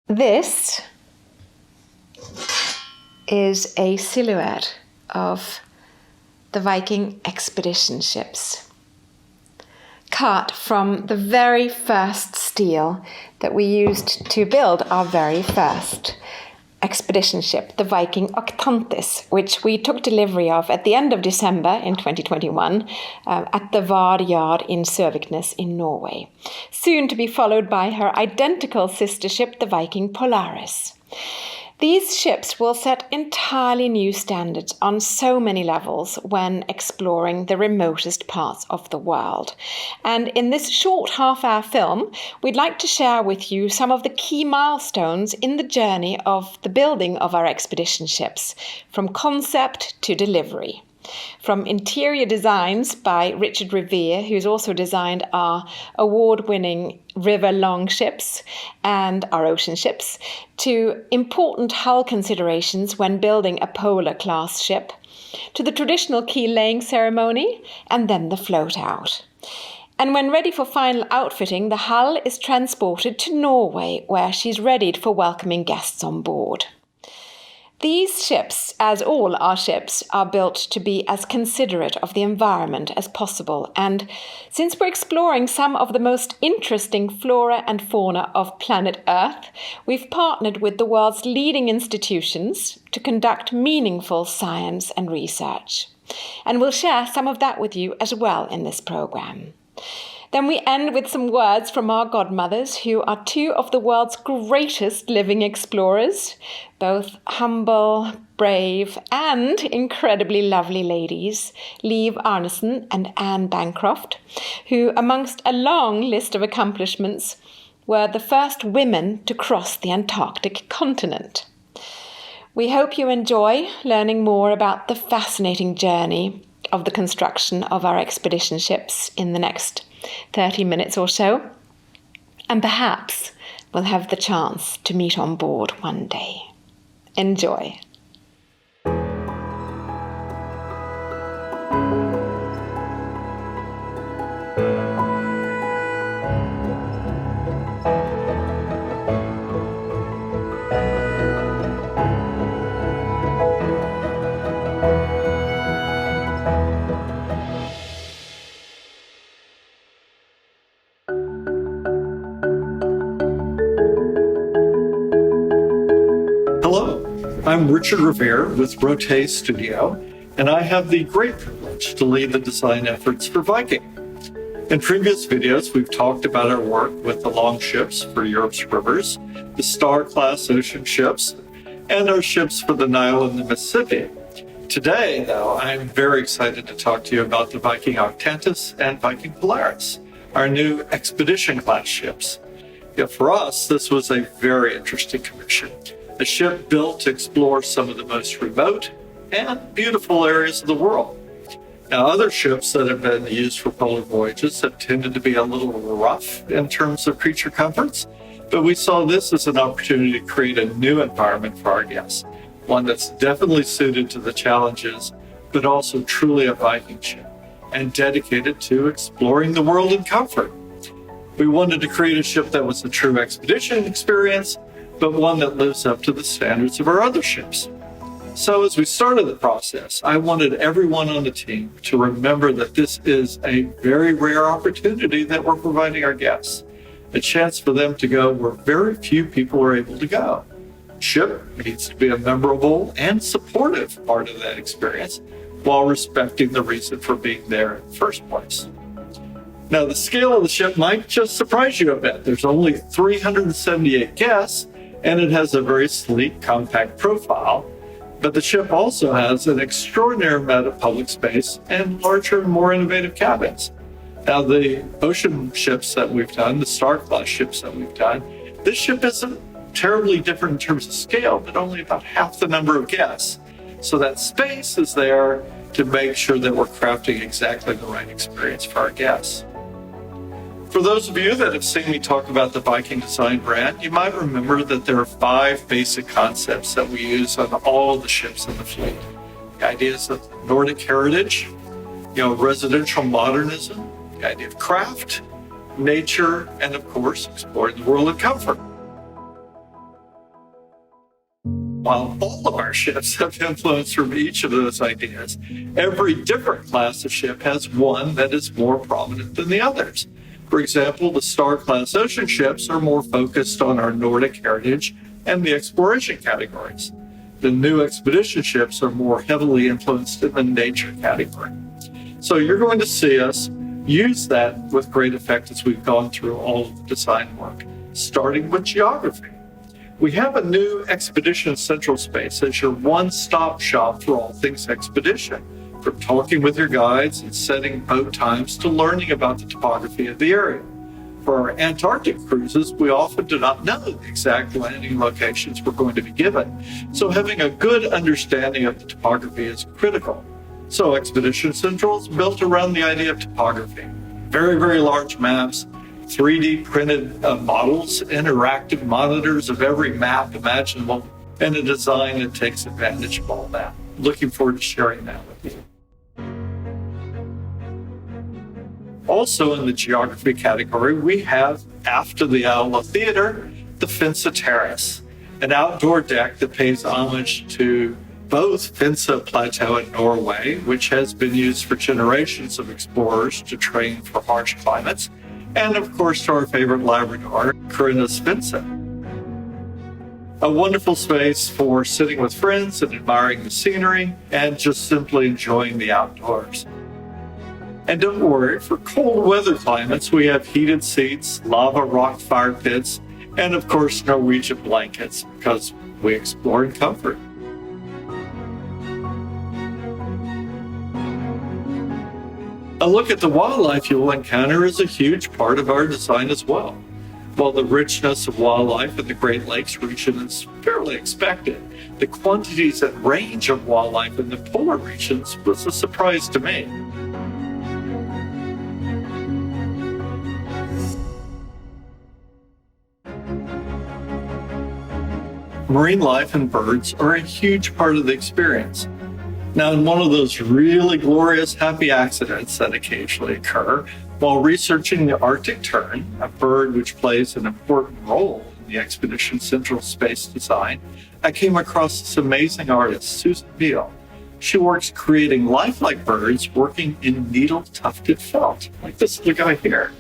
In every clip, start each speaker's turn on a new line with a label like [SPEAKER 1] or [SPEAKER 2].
[SPEAKER 1] This is a silhouette of the Viking expedition ships, cut from the very first steel that we used to build our very first expedition ship, the Viking Octantis, which we took delivery of at the end of December in 2021 at the Vard yard in Søviknes in Norway, soon to be followed by her identical sister ship, the Viking Polaris. These ships will set entirely new standards on so many levels when exploring the remotest parts of the world. And in this short half-hour film, we'd like to share with you some of the key milestones in the journey of the building of our expedition ships, from concept to delivery. From interior designs by Richard Revere, who's also designed our award-winning river longships and our ocean ships, to important hull considerations when building a polar-class ship, to the traditional keel laying ceremony, and then the float out. And when ready for final outfitting, the hull is transported to Norway, where she's readied for welcoming guests on board. These ships, as all our ships, are built to be as considerate of the environment as possible, and since we're exploring some of the most interesting flora and fauna of planet Earth, we've partnered with the world's leading institutions to conduct meaningful science and research. And we'll share some of that with you as well in this program. Then we end with some words from our godmothers, who are two of the world's greatest living explorers, both humble, brave, and incredibly lovely ladies, Liv Arnesen and Anne Bancroft, who, amongst a long list of accomplishments, were the first women to cross the Antarctic continent. We hope you enjoy learning more about the fascinating journey of the construction of our expedition ships in the next 30 minutes or so, and perhaps we'll have the chance to meet on board one day. Enjoy.
[SPEAKER 2] I'm Richard Revere with Rote Studio, and I have the great privilege to lead the design efforts for Viking. In previous videos, we've talked about our work with the longships for Europe's rivers, the Star-class ocean ships, and our ships for the Nile and the Mississippi. Today, though, I'm very excited to talk to you about the Viking Octantis and Viking Polaris, our new expedition-class ships. Yet for us, this was a very interesting commission. A ship built to explore some of the most remote and beautiful areas of the world. Now, other ships that have been used for polar voyages have tended to be a little rough in terms of creature comforts, but we saw this as an opportunity to create a new environment for our guests, one that's definitely suited to the challenges, but also truly a Viking ship and dedicated to exploring the world in comfort. We wanted to create a ship that was a true expedition experience, but one that lives up to the standards of our other ships. So as we started the process, I wanted everyone on the team to remember that this is a very rare opportunity that we're providing our guests, a chance for them to go where very few people are able to go. Ship needs to be a memorable and supportive part of that experience while respecting the reason for being there in the first place. Now, the scale of the ship might just surprise you a bit. There's only 378 guests, and it has a very sleek, compact profile, but the ship also has an extraordinary amount of public space and larger and more innovative cabins. Now, the ocean ships that we've done, the Star-class ships that we've done, this ship isn't terribly different in terms of scale, but only about half the number of guests. So that space is there to make sure that we're crafting exactly the right experience for our guests. For those of you that have seen me talk about the Viking design brand, you might remember that there are 5 basic concepts that we use on all of the ships in the fleet. The ideas of Nordic heritage, residential modernism, the idea of craft, nature, and of course, exploring the world in comfort. While all of our ships have influence from each of those ideas, every different class of ship has one that is more prominent than the others. For example, the Star-class ocean ships are more focused on our Nordic heritage and the exploration categories. The new expedition ships are more heavily influenced in the nature category. So you're going to see us use that with great effect as we've gone through all of the design work, starting with geography. We have a new Expedition Central Space as your one-stop shop for all things expedition, from talking with your guides and setting boat times to learning about the topography of the area. For our Antarctic cruises, we often do not know the exact landing locations we're going to be given, so having a good understanding of the topography is critical. So Expedition Central is built around the idea of topography. Very, very large maps, 3D printed models, interactive monitors of every map imaginable, and a design that takes advantage of all that. Looking forward to sharing that with you. Also in the geography category, we have, after the Aula Theater, the Finse Terrace, an outdoor deck that pays homage to both Finse Plateau in Norway, which has been used for generations of explorers to train for harsh climates, and of course to our favorite Labrador, Corinna's Finse. A wonderful space for sitting with friends and admiring the scenery and just simply enjoying the outdoors. And don't worry, for cold weather climates, we have heated seats, lava rock fire pits, and of course Norwegian blankets because we explore in comfort. A look at the wildlife you'll encounter is a huge part of our design as well. While the richness of wildlife in the Great Lakes region is fairly expected, the quantities and range of wildlife in the polar regions was a surprise to me. Marine life and birds are a huge part of the experience. Now, in one of those really glorious happy accidents that occasionally occur, while researching the Arctic tern, a bird which plays an important role in the Expedition Central Space design, I came across this amazing artist, Susan Beal. She works creating lifelike birds working in needle-tufted felt, like this little guy here.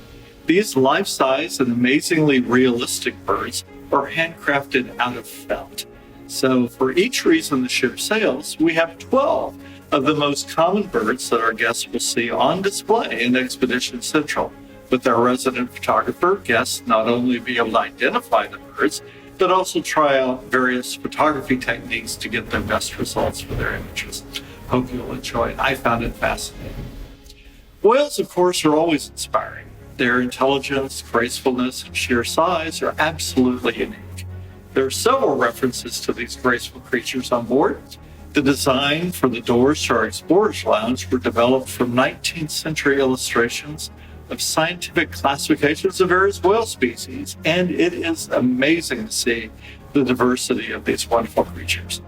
[SPEAKER 2] These life-size and amazingly realistic birds are handcrafted out of felt. So for each reason the ship sails, we have 12 of the most common birds that our guests will see on display in Expedition Central, with our resident photographer guests not only be able to identify the birds, but also try out various photography techniques to get their best results for their images. Hope you'll enjoy it. I found it fascinating. Whales, of course, are always inspiring. Their intelligence, gracefulness, and sheer size are absolutely unique. There are several references to these graceful creatures on board. The design for the doors to our Explorer's Lounge were developed from 19th century illustrations of scientific classifications of various whale species, and it is amazing to see the diversity of these wonderful creatures.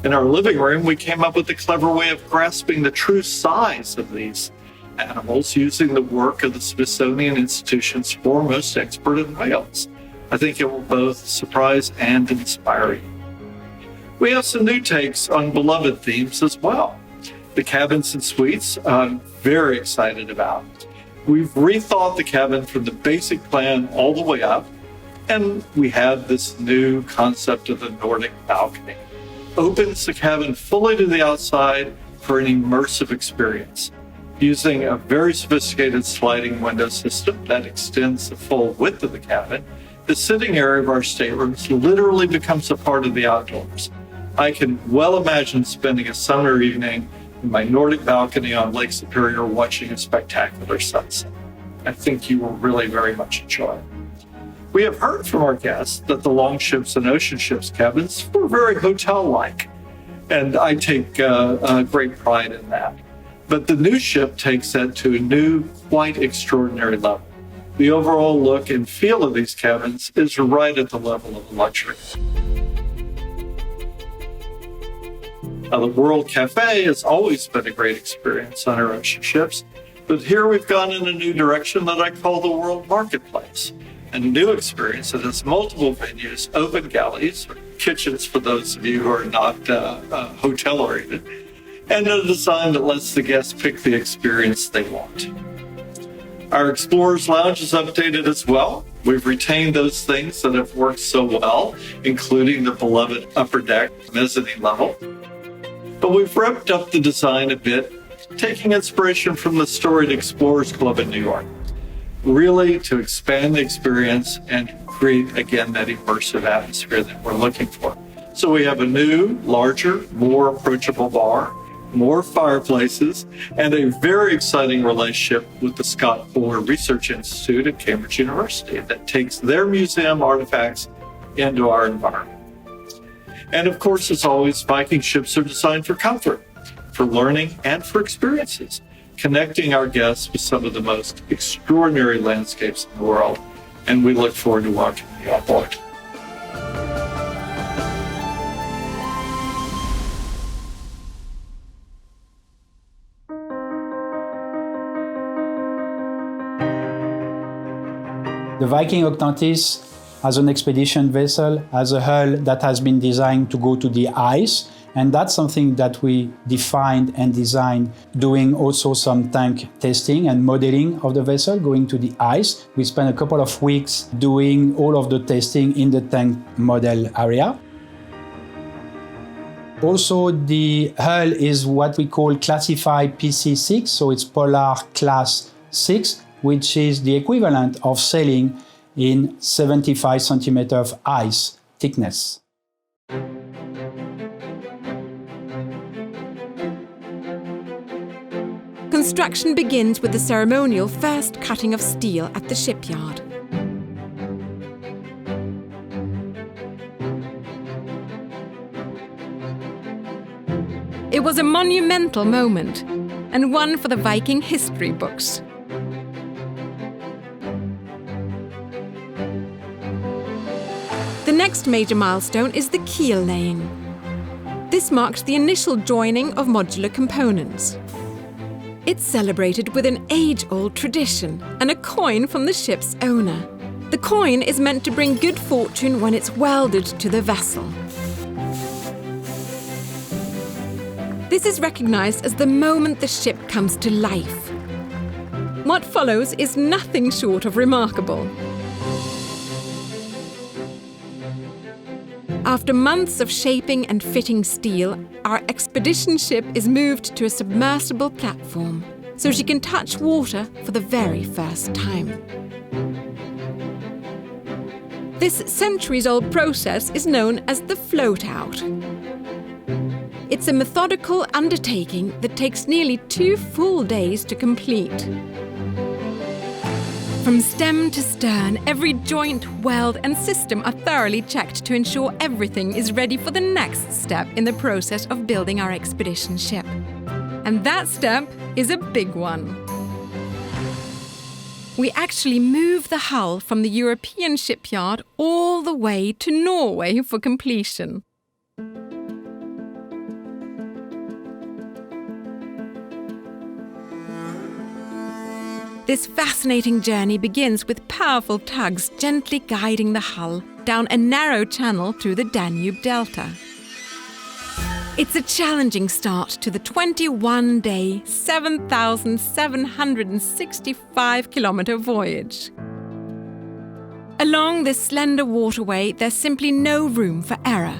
[SPEAKER 2] In our living room, we came up with a clever way of grasping the true size of these animals using the work of the Smithsonian Institution's foremost expert in whales. I think it will both surprise and inspire you. We have some new takes on beloved themes as well. The cabins and suites, I'm very excited about. We've rethought the cabin from the basic plan all the way up, and we have this new concept of the Nordic balcony. Opens the cabin fully to the outside for an immersive experience. Using a very sophisticated sliding window system that extends the full width of the cabin, the sitting area of our staterooms literally becomes a part of the outdoors. I can well imagine spending a summer evening in my Nordic balcony on Lake Superior watching a spectacular sunset. I think you will really very much enjoy it. We have heard from our guests that the Longships and Ocean Ships cabins were very hotel-like, and I take great pride in that. But the new ship takes that to a new, quite extraordinary level. The overall look and feel of these cabins is right at the level of luxury. Now, the World Cafe has always been a great experience on our ocean ships, but here we've gone in a new direction that I call the World Marketplace, a new experience that has multiple venues, open galleys, kitchens for those of you who are not hotel-oriented, and a design that lets the guests pick the experience they want. Our Explorers Lounge is updated as well. We've retained those things that have worked so well, including the beloved upper deck mezzanine level. But we've wrapped up the design a bit, taking inspiration from the storied Explorers Club in New York, really to expand the experience and create, again, that immersive atmosphere that we're looking for. So we have a new, larger, more approachable bar, more fireplaces, and a very exciting relationship with the Scott Fuller Research Institute at Cambridge University that takes their museum artifacts into our environment. And of course, as always, Viking ships are designed for comfort, for learning, and for experiences, connecting our guests with some of the most extraordinary landscapes in the world. And we look forward to watching you on board.
[SPEAKER 3] The Viking Octantis, as an expedition vessel, has a hull that has been designed to go to the ice, and that's something that we defined and designed, doing also some tank testing and modeling of the vessel going to the ice. We spent a couple of weeks doing all of the testing in the tank model area. Also, the hull is what we call classified PC6, so it's Polar Class 6, which is the equivalent of sailing in 75 centimeter of ice thickness.
[SPEAKER 4] Construction begins with the ceremonial first cutting of steel at the shipyard. It was a monumental moment, and one for the Viking history books. The next major milestone is the keel laying. This marks the initial joining of modular components. It's celebrated with an age-old tradition and a coin from the ship's owner. The coin is meant to bring good fortune when it's welded to the vessel. This is recognized as the moment the ship comes to life. What follows is nothing short of remarkable. After months of shaping and fitting steel, our expedition ship is moved to a submersible platform, so she can touch water for the very first time. This centuries-old process is known as the float-out. It's a methodical undertaking that takes nearly 2 full days to complete. From stem to stern, every joint, weld and system are thoroughly checked to ensure everything is ready for the next step in the process of building our expedition ship. And that step is a big one. We actually move the hull from the European shipyard all the way to Norway for completion. This fascinating journey begins with powerful tugs gently guiding the hull down a narrow channel through the Danube Delta. It's a challenging start to the 21-day, 7,765-kilometer voyage. Along this slender waterway, there's simply no room for error,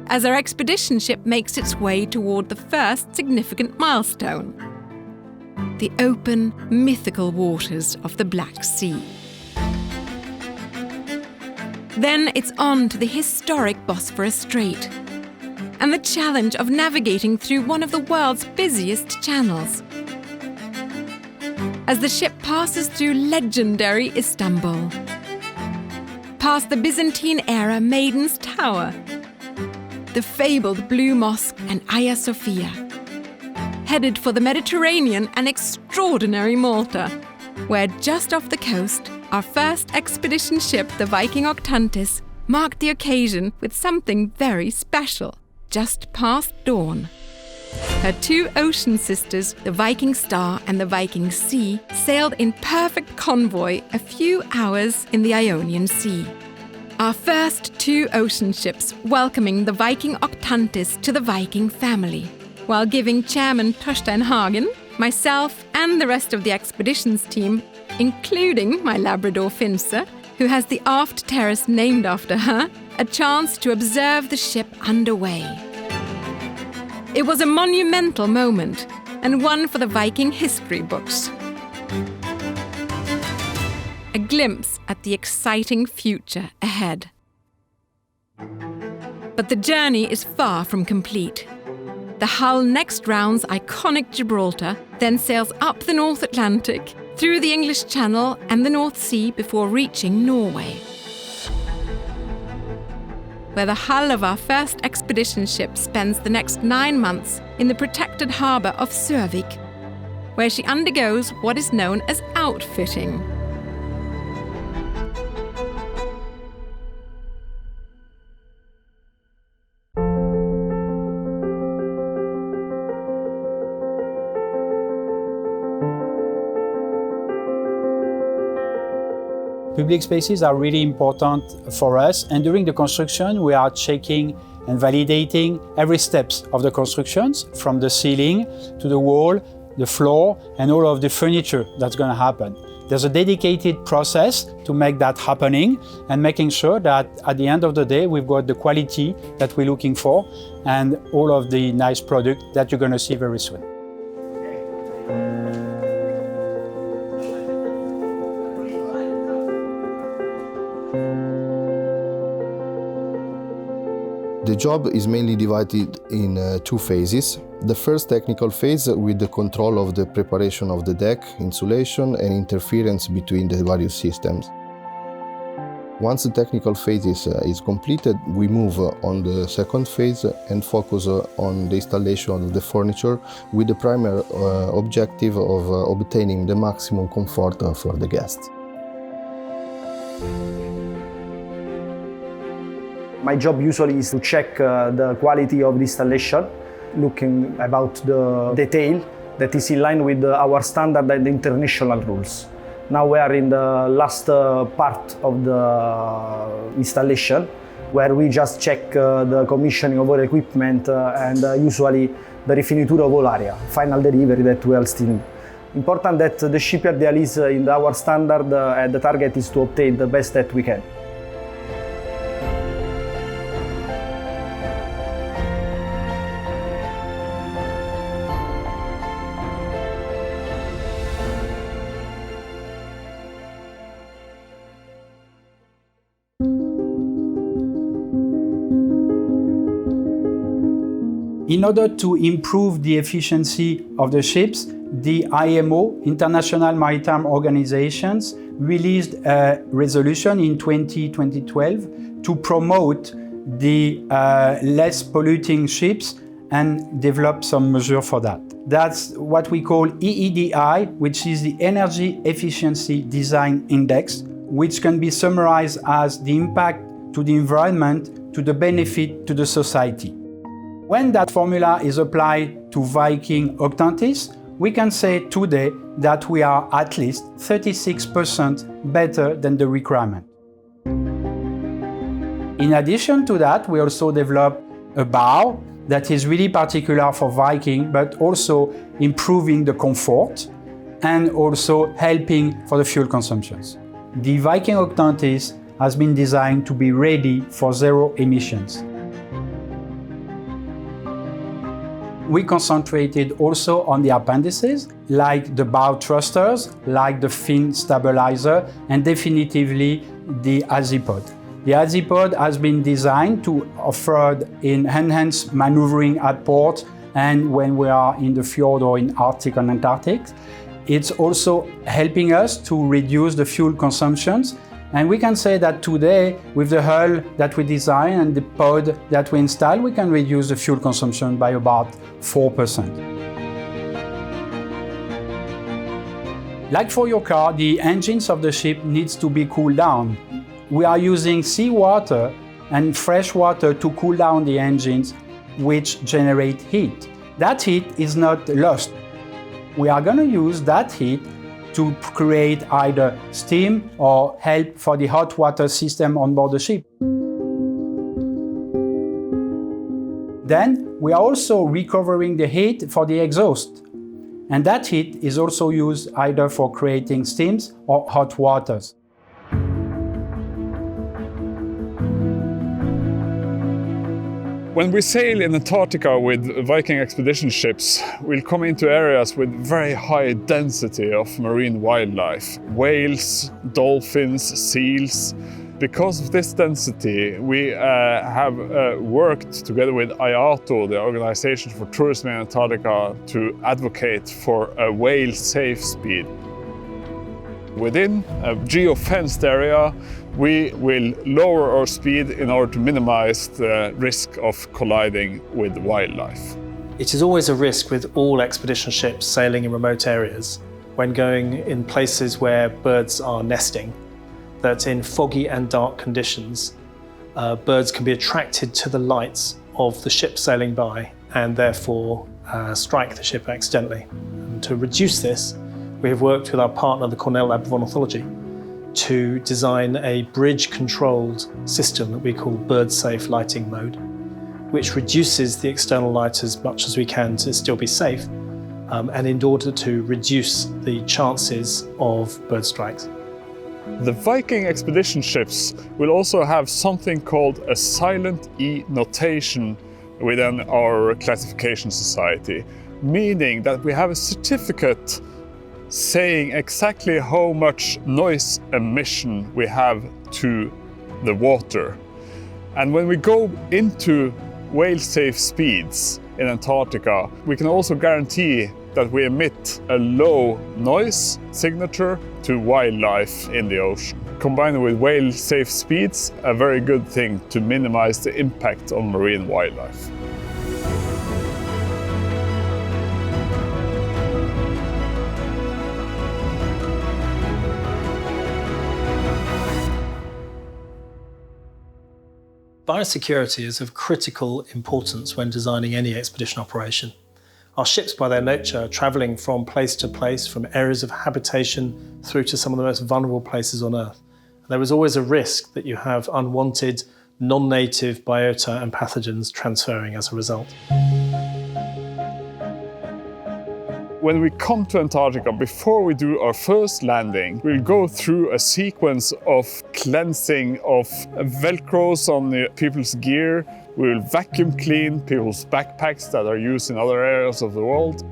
[SPEAKER 4] as our expedition ship makes its way toward the first significant milestone: the open, mythical waters of the Black Sea. Then it's on to the historic Bosphorus Strait and the challenge of navigating through one of the world's busiest channels. As the ship passes through legendary Istanbul, past the Byzantine-era Maiden's Tower, the fabled Blue Mosque and Hagia Sophia, headed for the Mediterranean and extraordinary Malta, where just off the coast, our first expedition ship, the Viking Octantis, marked the occasion with something very special. Just past dawn, her 2 ocean sisters, the Viking Star and the Viking Sea, sailed in perfect convoy a few hours in the Ionian Sea. Our first 2 ocean ships welcoming the Viking Octantis to the Viking family, while giving Chairman Torstein Hagen, myself and the rest of the expeditions team, including my Labrador Finse, who has the aft terrace named after her, a chance to observe the ship underway. It was a monumental moment, and one for the Viking history books. A glimpse at the exciting future ahead. But the journey is far from complete. The hull next rounds iconic Gibraltar, then sails up the North Atlantic, through the English Channel and the North Sea before reaching Norway, where the hull of our first expedition ship spends the next 9 months in the protected harbour of Sørvik, where she undergoes what is known as outfitting.
[SPEAKER 3] Public spaces are really important for us, and during the construction we are checking and validating every steps of the constructions, from the ceiling to the wall, the floor, and all of the furniture that's going to happen. There's a dedicated process to make that happening and making sure that at the end of the day we've got the quality that we're looking for and all of the nice product that you're going to see very soon.
[SPEAKER 5] The job is mainly divided in 2 phases. The first technical phase with the control of the preparation of the deck, insulation and interference between the various systems. Once the technical phase is completed, we move on the second phase and focus on the installation of the furniture with the primary objective of obtaining the maximum comfort for the guests.
[SPEAKER 6] My job usually is to check the quality of the installation, looking about the detail that is in line with our standard and international rules. Now we are in the last part of the installation, where we just check the commissioning of all equipment and usually the rifinitura of all area, final delivery that we are still. Important that the shipyard is in our standard and the target is to obtain the best that we can.
[SPEAKER 3] In order to improve the efficiency of the ships, the IMO, International Maritime Organizations, released a resolution in 2012 to promote the less polluting ships and develop some measure for that. That's what we call EEDI, which is the Energy Efficiency Design Index, which can be summarized as the impact to the environment, to the benefit to the society. When that formula is applied to Viking Octantis, we can say today that we are at least 36% better than the requirement. In addition to that, we also developed a bow that is really particular for Viking, but also improving the comfort and also helping for the fuel consumptions. The Viking Octantis has been designed to be ready for zero emissions. We concentrated also on the appendices, like the bow thrusters, like the fin stabilizer, and definitively the azipod. The azipod has been designed to offer enhanced maneuvering at port and when we are in the fjord or in Arctic and Antarctic. It's also helping us to reduce the fuel consumptions. And we can say that today, with the hull that we design and the pod that we install, we can reduce the fuel consumption by about 4%. Like for your car, the engines of the ship needs to be cooled down. We are using seawater and fresh water to cool down the engines, which generate heat. That heat is not lost. We are going to use that heat to create either steam or help for the hot water system on board the ship. Then we are also recovering the heat for the exhaust. And that heat is also used either for creating steams or hot waters.
[SPEAKER 7] When we sail in Antarctica with Viking expedition ships, we'll come into areas with very high density of marine wildlife. Whales, dolphins, seals. Because of this density, we have worked together with IATO, the Organization for Tourism in Antarctica, to advocate for a whale-safe speed. Within a geo-fenced area, we will lower our speed in order to minimize the risk of colliding with wildlife.
[SPEAKER 8] It is always a risk with all expedition ships sailing in remote areas when going in places where birds are nesting, that in foggy and dark conditions, birds can be attracted to the lights of the ship sailing by and therefore strike the ship accidentally. And to reduce this, we have worked with our partner, the Cornell Lab of Ornithology, to design a bridge-controlled system that we call bird-safe lighting mode, which reduces the external light as much as we can to still be safe, and in order to reduce the chances of bird strikes.
[SPEAKER 7] The Viking expedition ships will also have something called a silent E notation within our classification society, meaning that we have a certificate saying exactly how much noise emission we have to the water. And when we go into whale-safe speeds in Antarctica, we can also guarantee that we emit a low noise signature to wildlife in the ocean. Combined with whale-safe speeds, a very good thing to minimize the impact on marine wildlife.
[SPEAKER 8] Biosecurity is of critical importance when designing any expedition operation. Our ships, by their nature, are travelling from place to place, from areas of habitation through to some of the most vulnerable places on Earth. There is always a risk that you have unwanted, non-native biota and pathogens transferring as a result.
[SPEAKER 7] When we come to Antarctica, before we do our first landing, we'll go through a sequence of cleansing of velcros on the people's gear. We will vacuum clean people's backpacks that are used in other areas of the world.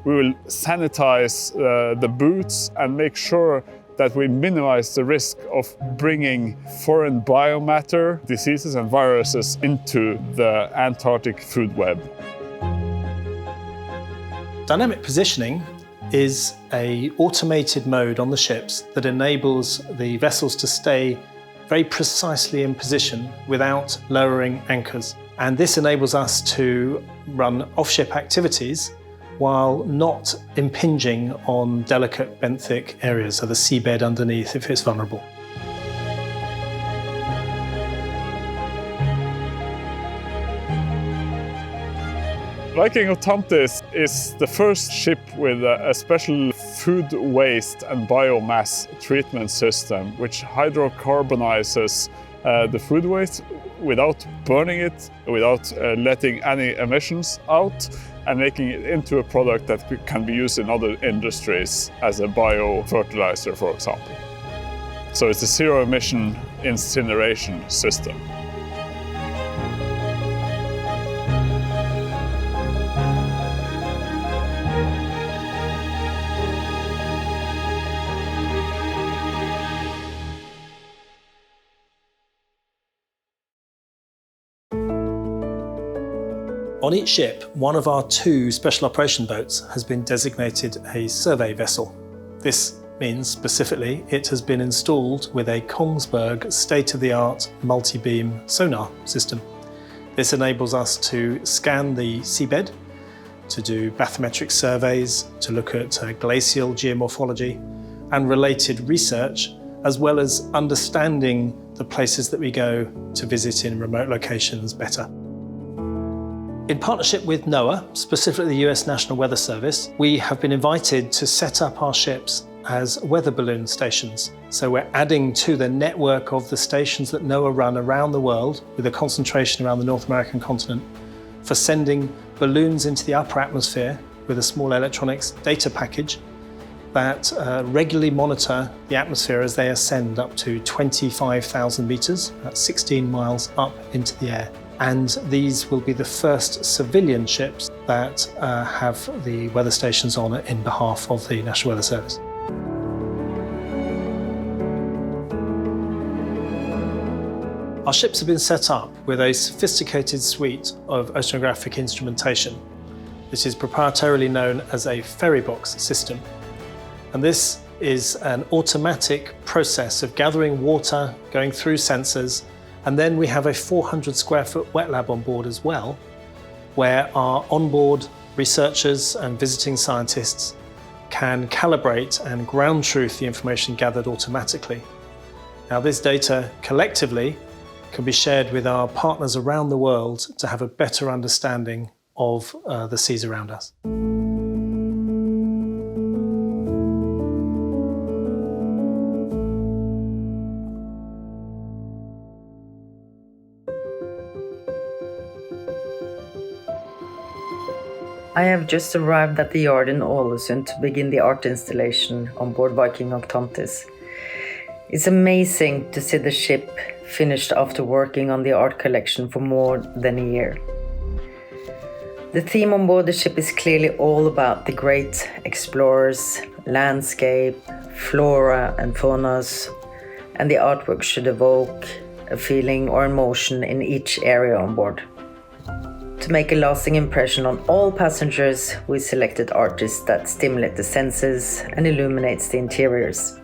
[SPEAKER 7] We will sanitize the boots and make sure that we minimize the risk of bringing foreign biomatter, diseases and viruses into the Antarctic food web.
[SPEAKER 8] Dynamic positioning is an automated mode on the ships that enables the vessels to stay very precisely in position without lowering anchors. And this enables us to run off-ship activities while not impinging on delicate benthic areas, so the seabed underneath if it's vulnerable.
[SPEAKER 7] Viking Octantis is the first ship with a special food waste and biomass treatment system which hydrocarbonizes the food waste without burning it, without letting any emissions out, and making it into a product that can be used in other industries as a biofertilizer, for example. So it's a zero-emission incineration system.
[SPEAKER 8] On each ship, one of our 2 special operation boats has been designated a survey vessel. This means specifically it has been installed with a Kongsberg state-of-the-art multi-beam sonar system. This enables us to scan the seabed, to do bathymetric surveys, to look at glacial geomorphology and related research, as well as understanding the places that we go to visit in remote locations better. In partnership with NOAA, specifically the US National Weather Service, we have been invited to set up our ships as weather balloon stations. So we're adding to the network of the stations that NOAA run around the world, with a concentration around the North American continent, for sending balloons into the upper atmosphere with a small electronics data package that regularly monitor the atmosphere as they ascend up to 25,000 meters, that's 16 miles up into the air. And these will be the first civilian ships that have the weather stations on in behalf of the National Weather Service. Our ships have been set up with a sophisticated suite of oceanographic instrumentation. This is proprietarily known as a ferry box system. And this is an automatic process of gathering water, going through sensors, and then we have a 400 square foot wet lab on board as well, where our onboard researchers and visiting scientists can calibrate and ground truth the information gathered automatically. Now, this data collectively can be shared with our partners around the world to have a better understanding of the seas around us.
[SPEAKER 9] I have just arrived at the yard in Ålesund to begin the art installation on board Viking Octantis. It's amazing to see the ship finished after working on the art collection for more than a year. The theme on board the ship is clearly all about the great explorers, landscape, flora and faunas, and the artwork should evoke a feeling or emotion in each area on board. To make a lasting impression on all passengers, we selected artists that stimulate the senses and illuminates the interiors.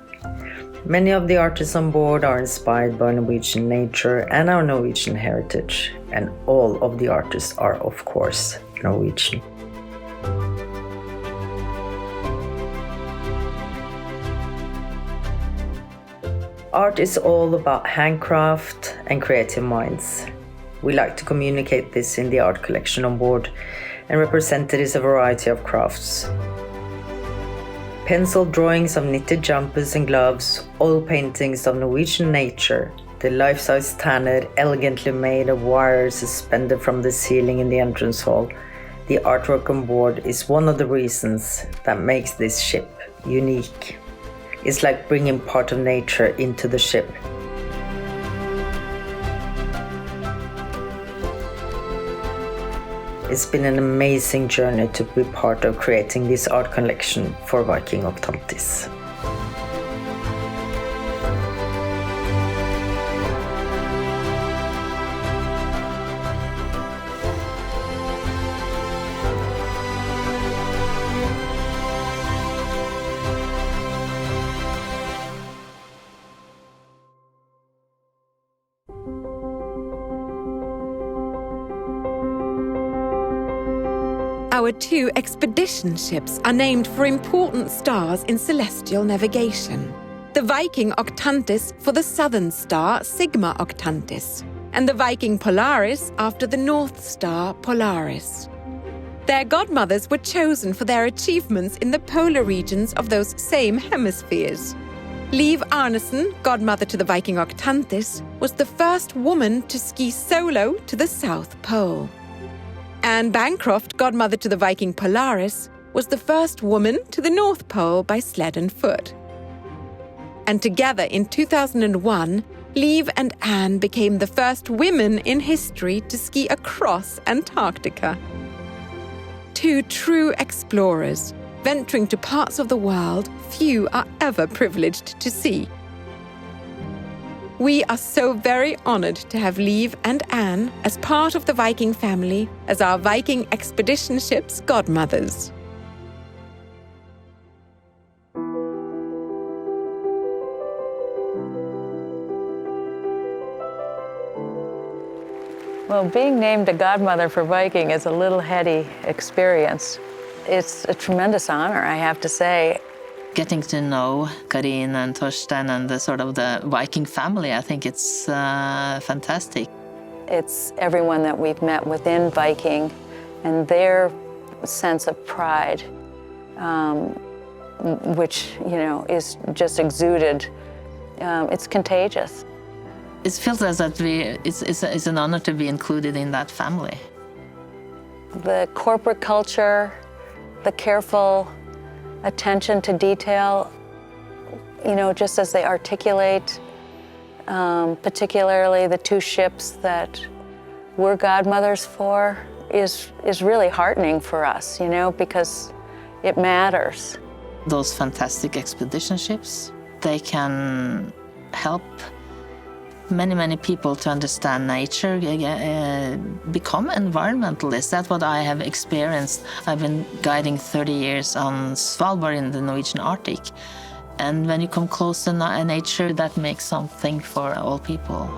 [SPEAKER 9] Many of the artists on board are inspired by Norwegian nature and our Norwegian heritage, and all of the artists are, of course, Norwegian. Art is all about handcraft and creative minds. We like to communicate this in the art collection on board and represent it as a variety of crafts. Pencil drawings of knitted jumpers and gloves, oil paintings of Norwegian nature, the life-size tanner elegantly made of wire suspended from the ceiling in the entrance hall. The artwork on board is one of the reasons that makes this ship unique. It's like bringing part of nature into the ship. It's been an amazing journey to be part of creating this art collection for Viking Octantis.
[SPEAKER 4] Our two expedition ships are named for important stars in celestial navigation. The Viking Octantis for the southern star Sigma Octantis, and the Viking Polaris after the North Star Polaris. Their godmothers were chosen for their achievements in the polar regions of those same hemispheres. Liv Arnesen, godmother to the Viking Octantis, was the first woman to ski solo to the South Pole. Anne Bancroft, godmother to the Viking Polaris, was the first woman to the North Pole by sled and foot. And together in 2001, Liv and Anne became the first women in history to ski across Antarctica. Two true explorers, venturing to parts of the world few are ever privileged to see. We are so very honored to have Liv and Anne as part of the Viking family as our Viking expedition ship's godmothers.
[SPEAKER 10] Well, being named a godmother for Viking is a little heady experience. It's a tremendous honor, I have to say.
[SPEAKER 11] Getting to know Karin and Torstein and the Viking family, I think it's fantastic.
[SPEAKER 10] It's everyone that we've met within Viking and their sense of pride which, is just exuded. It's contagious.
[SPEAKER 11] It feels as that it's an honor to be included in that family.
[SPEAKER 10] The corporate culture, the careful attention to detail, just as they articulate, particularly the two ships that we're godmothers for, is really heartening for us, because it matters.
[SPEAKER 11] Those fantastic expedition ships, they can help many people to understand nature, become environmentalists. That's what I have experienced. I've been guiding 30 years on Svalbard in the Norwegian Arctic. And when you come close to nature, that makes something for all people.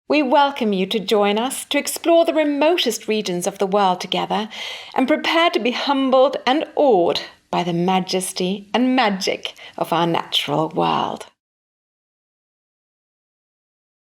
[SPEAKER 1] We welcome you to join us to explore the remotest regions of the world together and prepare to be humbled and awed by the majesty and magic of our natural world.